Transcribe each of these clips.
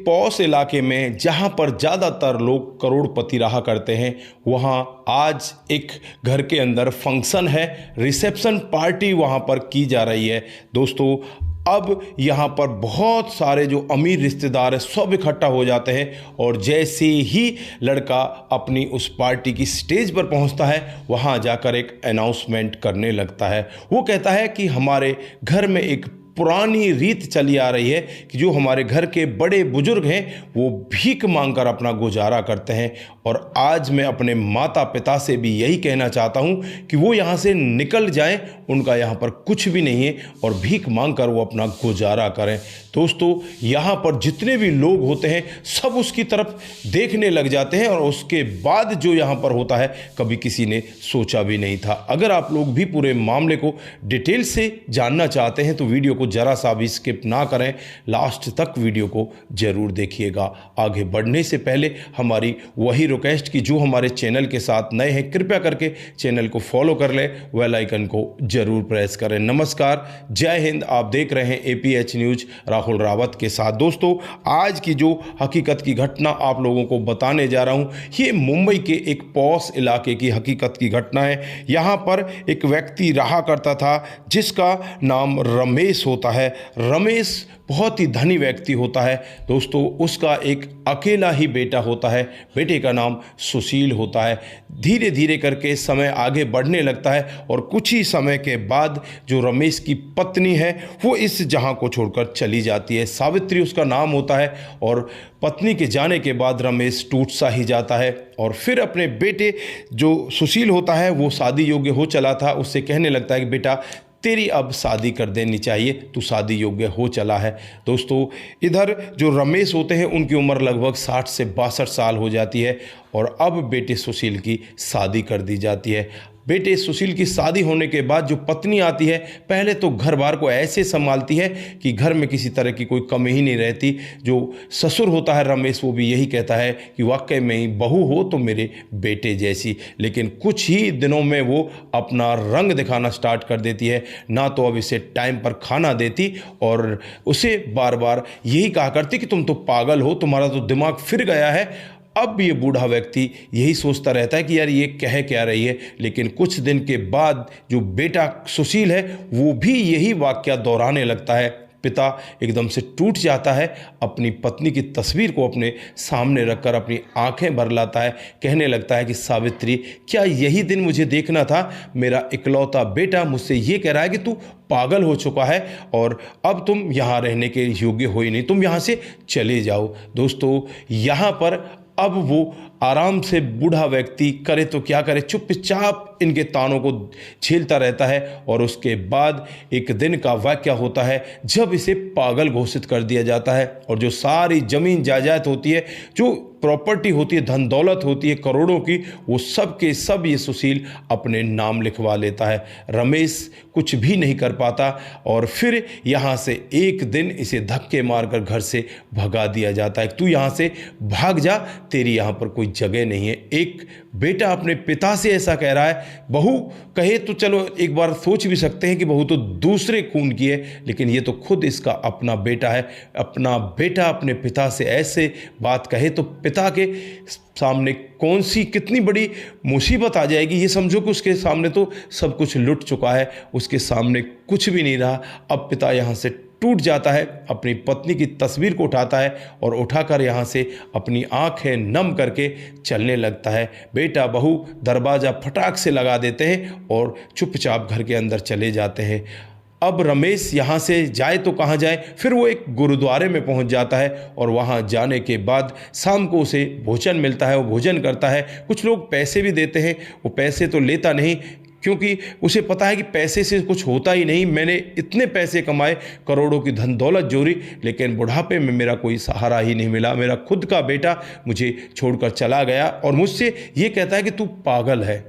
Posh इलाके में जहां पर ज़्यादातर लोग करोड़पति रहा करते हैं, वहां आज एक घर के अंदर फंक्शन है, रिसेप्शन पार्टी वहां पर की जा रही है। दोस्तों, अब यहाँ पर बहुत सारे जो अमीर रिश्तेदार हैं सब इकट्ठा हो जाते हैं और जैसे ही लड़का अपनी उस पार्टी की स्टेज पर पहुँचता है, वहाँ जाकर एक अनाउंसमेंट करने लगता है। वो कहता है कि हमारे घर में एक पुरानी रीत चली आ रही है कि जो हमारे घर के बड़े बुजुर्ग हैं वो भीख मांगकर अपना गुजारा करते हैं, और आज मैं अपने माता पिता से भी यही कहना चाहता हूं कि वो यहाँ से निकल जाएं, उनका यहाँ पर कुछ भी नहीं है और भीख मांगकर वो अपना गुजारा करें। दोस्तों, यहाँ पर जितने भी लोग होते हैं सब उसकी तरफ देखने लग जाते हैं और उसके बाद जो यहाँ पर होता है कभी किसी ने सोचा भी नहीं था। अगर आप लोग भी पूरे मामले को डिटेल से जानना चाहते हैं तो वीडियो को जरा सा भी स्किप ना करें, लास्ट तक वीडियो को जरूर देखिएगा। आगे बढ़ने से पहले हमारी वही रिक्वेस्ट कि जो हमारे चैनल के साथ नए हैं कृपया करके चैनल को फॉलो कर लें, बेल आइकन को जरूर प्रेस करें। नमस्कार, जय हिंद। आप देख रहे हैं APH न्यूज राहुल रावत के साथ। दोस्तों, आज की जो हकीकत की घटना आप लोगों को बताने जा रहा हूं, ये मुंबई के एक पॉश इलाके की हकीकत की घटना है। यहाँ पर एक व्यक्ति रहा करता था जिसका नाम रमेश होता है। रमेश बहुत ही धनी व्यक्ति होता है। दोस्तों, उसका एक अकेला ही बेटा होता है। बेटे का नाम सुशील होता है। धीरे धीरे करके समय आगे बढ़ने लगता है और कुछ ही समय के बाद जो रमेश की पत्नी है वो इस जहां को छोड़कर चली जाती है। सावित्री उसका नाम होता है और पत्नी के जाने के बाद रमेश टूट सा ही जाता है और फिर अपने बेटे जो सुशील होता है वो शादी योग्य हो चला था, उससे कहने लगता है कि बेटा तेरी अब शादी कर देनी चाहिए, तू शादी योग्य हो चला है। दोस्तों, इधर जो रमेश होते हैं उनकी उम्र लगभग 60 से 62 साल हो जाती है और अब बेटे सुशील की शादी कर दी जाती है। बेटे सुशील की शादी होने के बाद जो पत्नी आती है पहले तो घर बार को ऐसे संभालती है कि घर में किसी तरह की कोई कमी ही नहीं रहती। जो ससुर होता है रमेश वो भी यही कहता है कि वाकई में ही बहू हो तो मेरे बेटे जैसी, लेकिन कुछ ही दिनों में वो अपना रंग दिखाना स्टार्ट कर देती है। ना तो अब इसे टाइम पर खाना देती और उसे बार बार यही कहा करती कि तुम तो पागल हो, तुम्हारा तो दिमाग फिर गया है। अब ये बूढ़ा व्यक्ति यही सोचता रहता है कि यार ये कह क्या रही है, लेकिन कुछ दिन के बाद जो बेटा सुशील है वो भी यही वाकया दोहराने लगता है। पिता एकदम से टूट जाता है, अपनी पत्नी की तस्वीर को अपने सामने रखकर अपनी आंखें भर लाता है, कहने लगता है कि सावित्री, क्या यही दिन मुझे देखना था? मेरा इकलौता बेटा मुझसे ये कह रहा है कि तू पागल हो चुका है और अब तुम यहाँ रहने के योग्य हो ही नहीं, तुम यहाँ से चले जाओ। दोस्तों, यहाँ पर अब वो आराम से बूढ़ा व्यक्ति करे तो क्या करे, चुपचाप इनके तानों को झेलता रहता है और उसके बाद एक दिन का वाकया होता है जब इसे पागल घोषित कर दिया जाता है और जो सारी जमीन जायदाद होती है, जो प्रॉपर्टी होती है, धन दौलत होती है करोड़ों की, वो सब के सब ये सुशील अपने नाम लिखवा लेता है। रमेश कुछ भी नहीं कर पाता और फिर यहाँ से एक दिन इसे धक्के मारकर घर से भगा दिया जाता है। तू यहाँ से भाग जा, तेरी यहाँ पर कोई जगह नहीं है। एक बेटा अपने पिता से ऐसा कह रहा है। बहू कहे तो चलो एक बार सोच भी सकते हैं कि बहू तो दूसरे खून की है, लेकिन ये तो खुद इसका अपना बेटा है। अपना बेटा अपने पिता से ऐसे बात कहे तो पिता के सामने कौन सी कितनी बड़ी मुसीबत आ जाएगी। ये समझो कि उसके सामने तो सब कुछ लुट चुका है, उसके सामने कुछ भी नहीं रहा। अब पिता यहाँ से टूट जाता है, अपनी पत्नी की तस्वीर को उठाता है और उठाकर यहाँ से अपनी आंखें नम करके चलने लगता है। बेटा बहू दरवाज़ा फटाक से लगा देते हैं और चुपचाप घर के अंदर चले जाते हैं। अब रमेश यहाँ से जाए तो कहाँ जाए, फिर वो एक गुरुद्वारे में पहुँच जाता है और वहाँ जाने के बाद शाम को उसे भोजन मिलता है, वो भोजन करता है। कुछ लोग पैसे भी देते हैं, वो पैसे तो लेता नहीं क्योंकि उसे पता है कि पैसे से कुछ होता ही नहीं। मैंने इतने पैसे कमाए, करोड़ों की धन दौलत जोड़ी, लेकिन बुढ़ापे में मेरा कोई सहारा ही नहीं मिला। मेरा खुद का बेटा मुझे छोड़कर चला गया और मुझसे ये कहता है कि तू पागल है।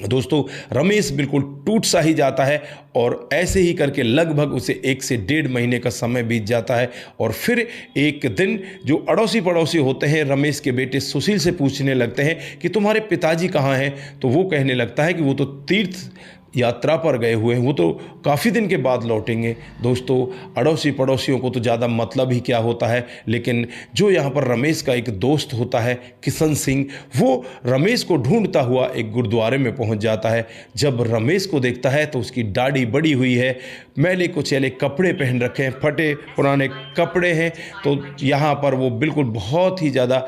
दोस्तों, रमेश बिल्कुल टूट सा ही जाता है और ऐसे ही करके लगभग उसे 1 से 1.5 महीने का समय बीत जाता है और फिर एक दिन जो अड़ोसी पड़ोसी होते हैं रमेश के बेटे सुशील से पूछने लगते हैं कि तुम्हारे पिताजी कहाँ हैं। तो वो कहने लगता है कि वो तो तीर्थ यात्रा पर गए हुए हैं, वो तो काफ़ी दिन के बाद लौटेंगे। दोस्तों, अड़ोसी पड़ोसियों को तो ज़्यादा मतलब ही क्या होता है, लेकिन जो यहाँ पर रमेश का एक दोस्त होता है किशन सिंह, वो रमेश को ढूंढता हुआ एक गुरुद्वारे में पहुँच जाता है। जब रमेश को देखता है तो उसकी दाढ़ी बड़ी हुई है, मैले कुचैले कपड़े पहन रखे हैं, फटे पुराने कपड़े हैं, तो यहाँ पर वो बिल्कुल बहुत ही ज़्यादा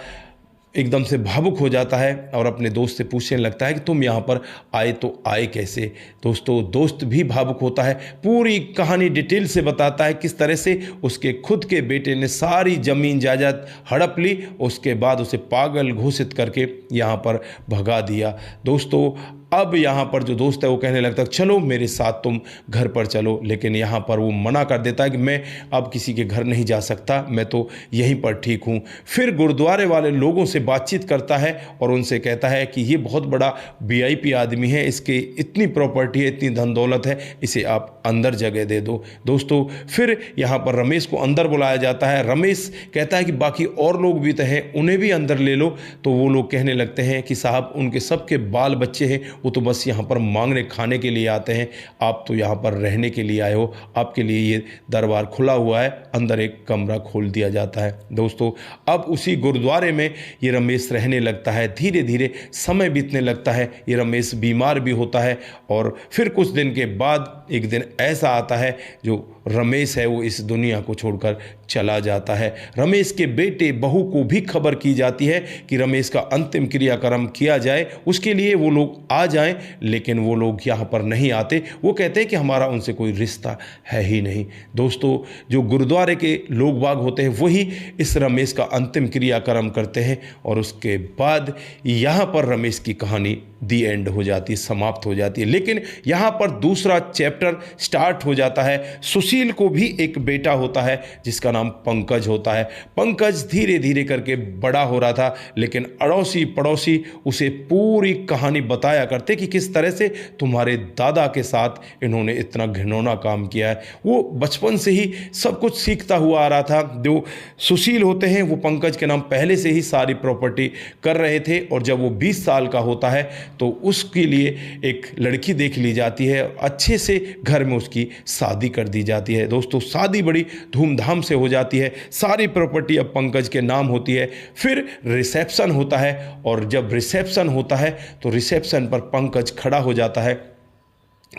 एकदम से भावुक हो जाता है और अपने दोस्त से पूछने लगता है कि तुम यहाँ पर आए तो आए कैसे। दोस्तों, दोस्त भी भावुक होता है, पूरी कहानी डिटेल से बताता है किस तरह से उसके खुद के बेटे ने सारी ज़मीन जायदाद हड़प ली, उसके बाद उसे पागल घोषित करके यहाँ पर भगा दिया। दोस्तों, अब यहाँ पर जो दोस्त है वो कहने लगता है चलो मेरे साथ तुम घर पर चलो, लेकिन यहाँ पर वो मना कर देता है कि मैं अब किसी के घर नहीं जा सकता, मैं तो यहीं पर ठीक हूँ। फिर गुरुद्वारे वाले लोगों से बातचीत करता है और उनसे कहता है कि ये बहुत बड़ा वीआईपी आदमी है, इसके इतनी प्रॉपर्टी है, इतनी धन दौलत है, इसे आप अंदर जगह दे दो। दोस्तों, फिर यहाँ पर रमेश को अंदर बुलाया जाता है। रमेश कहता है कि बाकी और लोग भी तो हैं, उन्हें भी अंदर ले लो। तो वो लोग कहने लगते हैं कि साहब, उनके सबके बाल बच्चे हैं, वो तो बस यहाँ पर मांगने खाने के लिए आते हैं, आप तो यहाँ पर रहने के लिए आए हो, आपके लिए ये दरबार खुला हुआ है। अंदर एक कमरा खोल दिया जाता है। दोस्तों, अब उसी गुरुद्वारे में ये रमेश रहने लगता है। धीरे धीरे समय बीतने लगता है, ये रमेश बीमार भी होता है और फिर कुछ दिन के बाद एक दिन ऐसा आता है जो रमेश है वो इस दुनिया को छोड़कर चला जाता है। रमेश के बेटे बहू को भी खबर की जाती है कि रमेश का अंतिम क्रियाक्रम किया जाए, उसके लिए वो लोग आ जाएं, लेकिन वो लोग यहाँ पर नहीं आते। वो कहते हैं कि हमारा उनसे कोई रिश्ता है ही नहीं। दोस्तों, जो गुरुद्वारे के लोग बाग होते हैं वही इस रमेश का अंतिम क्रियाक्रम करते हैं और उसके बाद यहाँ पर रमेश की कहानी दी एंड हो जाती है, समाप्त हो जाती है। लेकिन यहाँ पर दूसरा चैप्टर स्टार्ट हो जाता है। सुशील को भी एक बेटा होता है जिसका नाम पंकज होता है। पंकज धीरे धीरे करके बड़ा हो रहा था, लेकिन अड़ोसी पड़ोसी उसे पूरी कहानी बताया करते कि किस तरह से तुम्हारे दादा के साथ इन्होंने इतना घिनौना काम किया है। वो बचपन से ही सब कुछ सीखता हुआ आ रहा था। जो सुशील होते हैं वो पंकज के नाम पहले से ही सारी प्रॉपर्टी कर रहे थे और जब वो 20 साल का होता है तो उसके लिए एक लड़की देख ली जाती है, अच्छे से घर में उसकी शादी कर दी जाती है। दोस्तों, शादी बड़ी धूमधाम से हो जाती है, सारी प्रॉपर्टी अब पंकज के नाम होती है। फिर रिसेप्शन होता है और जब रिसेप्शन होता है तो रिसेप्शन पर पंकज खड़ा हो जाता है।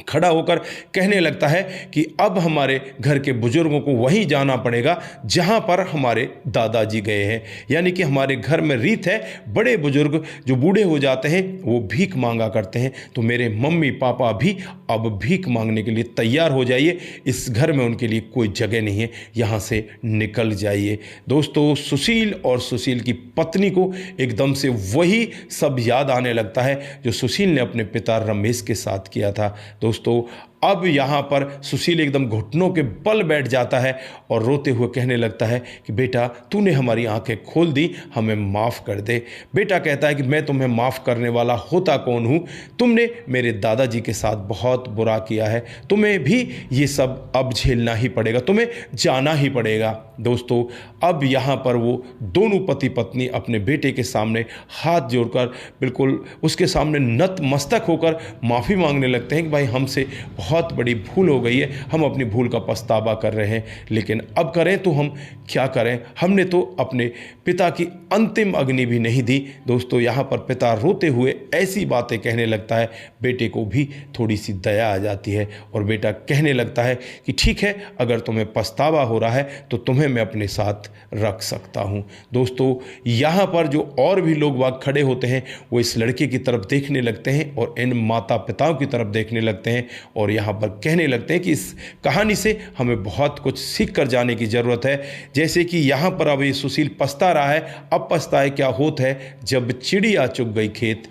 खड़ा होकर कहने लगता है कि अब हमारे घर के बुजुर्गों को वहीं जाना पड़ेगा जहां पर हमारे दादाजी गए हैं। यानी कि हमारे घर में रीत है, बड़े बुजुर्ग जो बूढ़े हो जाते हैं वो भीख मांगा करते हैं, तो मेरे मम्मी पापा भी अब भीख मांगने के लिए तैयार हो जाइए। इस घर में उनके लिए कोई जगह नहीं है, यहाँ से निकल जाइए। दोस्तों, सुशील और सुशील की पत्नी को एकदम से वही सब याद आने लगता है जो सुशील ने अपने पिता रमेश के साथ किया था। दोस्तों, अब यहाँ पर सुशील एकदम घुटनों के बल बैठ जाता है और रोते हुए कहने लगता है कि बेटा, तूने हमारी आंखें खोल दी, हमें माफ़ कर दे। बेटा कहता है कि मैं तुम्हें माफ़ करने वाला होता कौन हूँ, तुमने मेरे दादाजी के साथ बहुत बुरा किया है, तुम्हें भी ये सब अब झेलना ही पड़ेगा, तुम्हें जाना ही पड़ेगा। दोस्तों, अब यहाँ पर वो दोनों पति पत्नी अपने बेटे के सामने हाथ जोड़कर बिल्कुल उसके सामने नतमस्तक होकर माफ़ी मांगने लगते हैं कि भाई, हमसे बहुत बड़ी भूल हो गई है, हम अपनी भूल का पछतावा कर रहे हैं, लेकिन अब करें तो हम क्या करें, हमने तो अपने पिता की अंतिम अग्नि भी नहीं दी। दोस्तों, यहाँ पर पिता रोते हुए ऐसी बातें कहने लगता है, बेटे को भी थोड़ी सी दया आ जाती है और बेटा कहने लगता है कि ठीक है, अगर तुम्हें पछतावा हो रहा है तो तुम्हें मैं अपने साथ रख सकता हूँ। दोस्तों, यहाँ पर जो और भी लोग वाग खड़े होते हैं वो इस लड़के की तरफ देखने लगते हैं और इन माता पिताओं की तरफ देखने लगते हैं और यहाँ पर कहने लगते हैं कि इस कहानी से हमें बहुत कुछ सीख कर जाने की ज़रूरत है। जैसे कि यहाँ पर अब ये सुशील पछता रहा है, अब पछताए क्या होता है जब चिड़िया चुग गई खेत।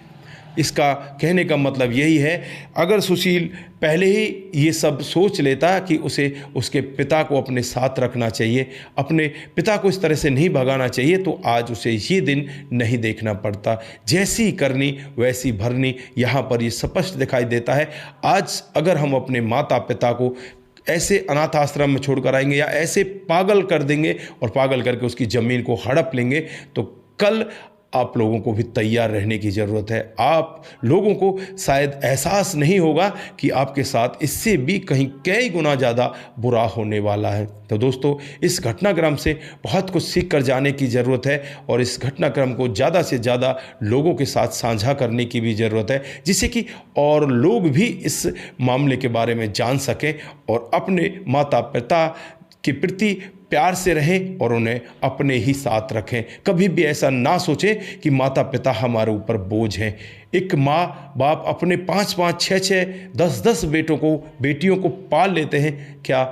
इसका कहने का मतलब यही है, अगर सुशील पहले ही ये सब सोच लेता कि उसे उसके पिता को अपने साथ रखना चाहिए, अपने पिता को इस तरह से नहीं भगाना चाहिए, तो आज उसे ये दिन नहीं देखना पड़ता। जैसी करनी वैसी भरनी, यहाँ पर ये स्पष्ट दिखाई देता है। आज अगर हम अपने माता पिता को ऐसे अनाथ आश्रम में छोड़कर आएंगे या ऐसे पागल कर देंगे और पागल करके उसकी ज़मीन को हड़प लेंगे, तो कल आप लोगों को भी तैयार रहने की ज़रूरत है। आप लोगों को शायद एहसास नहीं होगा कि आपके साथ इससे भी कहीं कई गुना ज़्यादा बुरा होने वाला है। तो दोस्तों, इस घटनाक्रम से बहुत कुछ सीख कर जाने की ज़रूरत है और इस घटनाक्रम को ज़्यादा से ज़्यादा लोगों के साथ साझा करने की भी ज़रूरत है, जिससे कि और लोग भी इस मामले के बारे में जान सकें और अपने माता पिता के प्रति प्यार से रहें और उन्हें अपने ही साथ रखें। कभी भी ऐसा ना सोचें कि माता पिता हमारे ऊपर बोझ हैं। एक माँ बाप अपने 5-5, 6-6, 10-10 बेटियों को पाल लेते हैं। क्या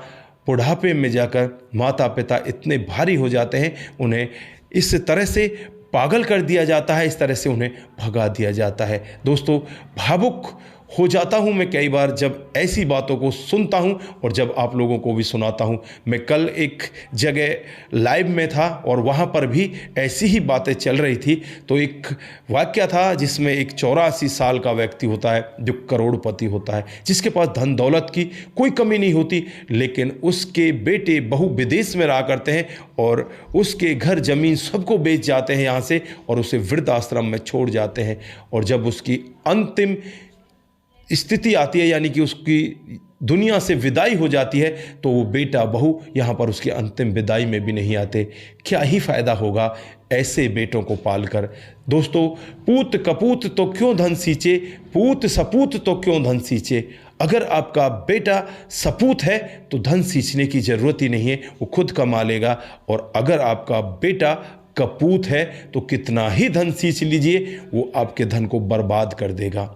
बुढ़ापे में जाकर माता पिता इतने भारी हो जाते हैं, उन्हें इस तरह से पागल कर दिया जाता है, इस तरह से उन्हें भगा दिया जाता है। दोस्तों, भावुक हो जाता हूँ मैं कई बार जब ऐसी बातों को सुनता हूँ और जब आप लोगों को भी सुनाता हूँ। मैं कल एक जगह लाइव में था और वहाँ पर भी ऐसी ही बातें चल रही थी। तो एक वाक्य था जिसमें एक 84 साल का व्यक्ति होता है जो करोड़पति होता है, जिसके पास धन दौलत की कोई कमी नहीं होती, लेकिन उसके बेटे बहू विदेश में रहा करते हैं और उसके घर जमीन सबको बेच जाते हैं यहाँ से और उसे वृद्धाश्रम में छोड़ जाते हैं। और जब उसकी अंतिम स्थिति आती है, यानी कि उसकी दुनिया से विदाई हो जाती है, तो वो बेटा बहू यहाँ पर उसकी अंतिम विदाई में भी नहीं आते। क्या ही फ़ायदा होगा ऐसे बेटों को पालकर। दोस्तों, पूत कपूत तो क्यों धन सींचे, पूत सपूत तो क्यों धन सींचे। अगर आपका बेटा सपूत है तो धन सींचने की ज़रूरत ही नहीं है, वो खुद कमा लेगा। और अगर आपका बेटा कपूत है तो कितना ही धन सींच लीजिए, वो आपके धन को बर्बाद कर देगा।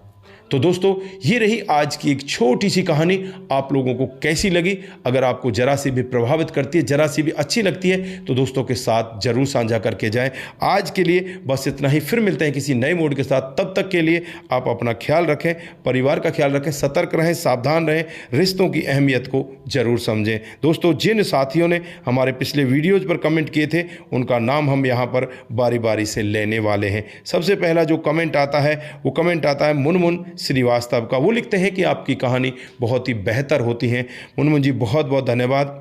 तो दोस्तों, ये रही आज की एक छोटी सी कहानी। आप लोगों को कैसी लगी? अगर आपको जरा सी भी प्रभावित करती है, जरा सी भी अच्छी लगती है, तो दोस्तों के साथ जरूर साझा करके जाएं। आज के लिए बस इतना ही। फिर मिलते हैं किसी नए मोड के साथ। तब तक के लिए आप अपना ख्याल रखें, परिवार का ख्याल रखें, सतर्क रहें, सावधान रहें, रिश्तों की अहमियत को जरूर समझें। दोस्तों, जिन साथियों ने हमारे पिछले वीडियोज़ पर कमेंट किए थे, उनका नाम हम यहाँ पर बारी बारी से लेने वाले हैं। सबसे पहला जो कमेंट आता है, वो कमेंट आता है मुनमुन श्रीवास्तव का। वो लिखते हैं कि आपकी कहानी बहुत ही बेहतर होती है। मुनमुन जी, बहुत बहुत धन्यवाद।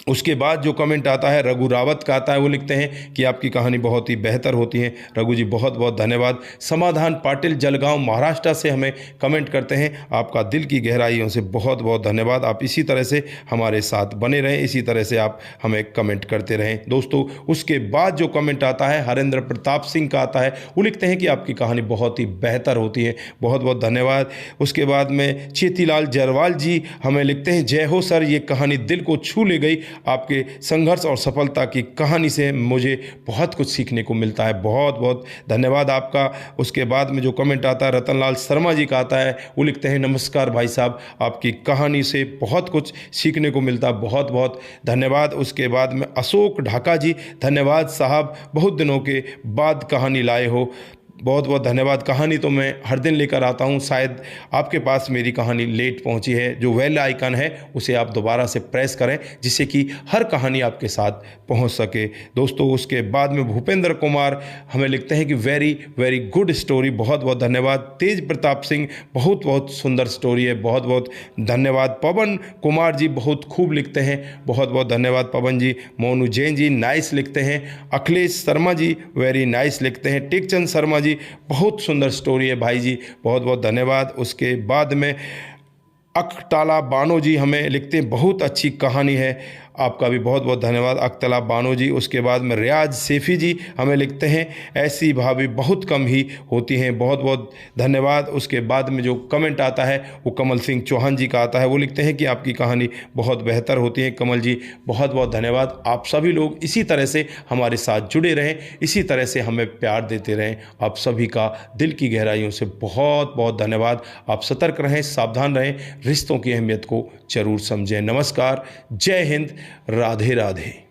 उसके बाद जो कमेंट आता है रघु रावत का आता है। वो लिखते हैं कि आपकी कहानी बहुत ही बेहतर होती है। रघु जी, बहुत बहुत धन्यवाद। समाधान पाटिल जलगांव महाराष्ट्र से हमें कमेंट करते हैं। आपका दिल की गहराइयों से बहुत बहुत धन्यवाद। आप इसी तरह से हमारे साथ बने रहें, इसी तरह से आप हमें कमेंट करते रहें। दोस्तों, उसके बाद जो कमेंट आता है हरेंद्र प्रताप सिंह का आता है। वो लिखते हैं कि आपकी कहानी बहुत ही बेहतर होती है। बहुत बहुत धन्यवाद। उसके बाद में चेतीलाल जरवाल जी हमें लिखते हैं, जय हो सर, ये कहानी दिल को छू ले गई। आपके संघर्ष और सफलता की कहानी से मुझे बहुत कुछ सीखने को मिलता है। बहुत बहुत धन्यवाद आपका। उसके बाद में जो कमेंट आता है रतनलाल शर्मा जी का आता है। वो लिखते हैं, नमस्कार भाई साहब, आपकी कहानी से बहुत कुछ सीखने को मिलता है। बहुत बहुत धन्यवाद। उसके बाद में अशोक ढाका जी, धन्यवाद साहब, बहुत दिनों के बाद कहानी लाए हो। बहुत बहुत धन्यवाद। कहानी तो मैं हर दिन लेकर आता हूँ, शायद आपके पास मेरी कहानी लेट पहुँची है। जो वेल आइकन है उसे आप दोबारा से प्रेस करें, जिससे कि हर कहानी आपके साथ पहुँच सके। दोस्तों, उसके बाद में भूपेंद्र कुमार हमें लिखते हैं कि वेरी वेरी गुड स्टोरी। बहुत बहुत धन्यवाद। तेज प्रताप सिंह, बहुत बहुत सुंदर स्टोरी है। बहुत बहुत धन्यवाद। पवन कुमार जी बहुत खूब लिखते हैं। बहुत बहुत धन्यवाद पवन जी। मोनू जैन जी नाइस लिखते हैं। अखिलेश शर्मा जी वेरी नाइस लिखते हैं। टेकचंद शर्मा जी, बहुत सुंदर स्टोरी है भाई जी, बहुत बहुत धन्यवाद। उसके बाद में अकताला बानो जी हमें लिखते हैं, बहुत अच्छी कहानी है। आपका भी बहुत बहुत धन्यवाद अकतला बानो जी। उसके बाद में रियाज सेफ़ी जी हमें लिखते हैं, ऐसी भाभी बहुत कम ही होती हैं। बहुत बहुत धन्यवाद। उसके बाद में जो कमेंट आता है वो कमल सिंह चौहान जी का आता है। वो लिखते हैं कि आपकी कहानी बहुत बेहतर होती है। कमल जी, बहुत बहुत धन्यवाद। आप सभी लोग इसी तरह से हमारे साथ जुड़े रहें, इसी तरह से हमें प्यार देते रहें। आप सभी का दिल की गहराइयों से बहुत बहुत धन्यवाद। आप सतर्क रहें, सावधान रहें, रिश्तों की अहमियत को जरूर समझें। नमस्कार, जय हिंद, राधे राधे।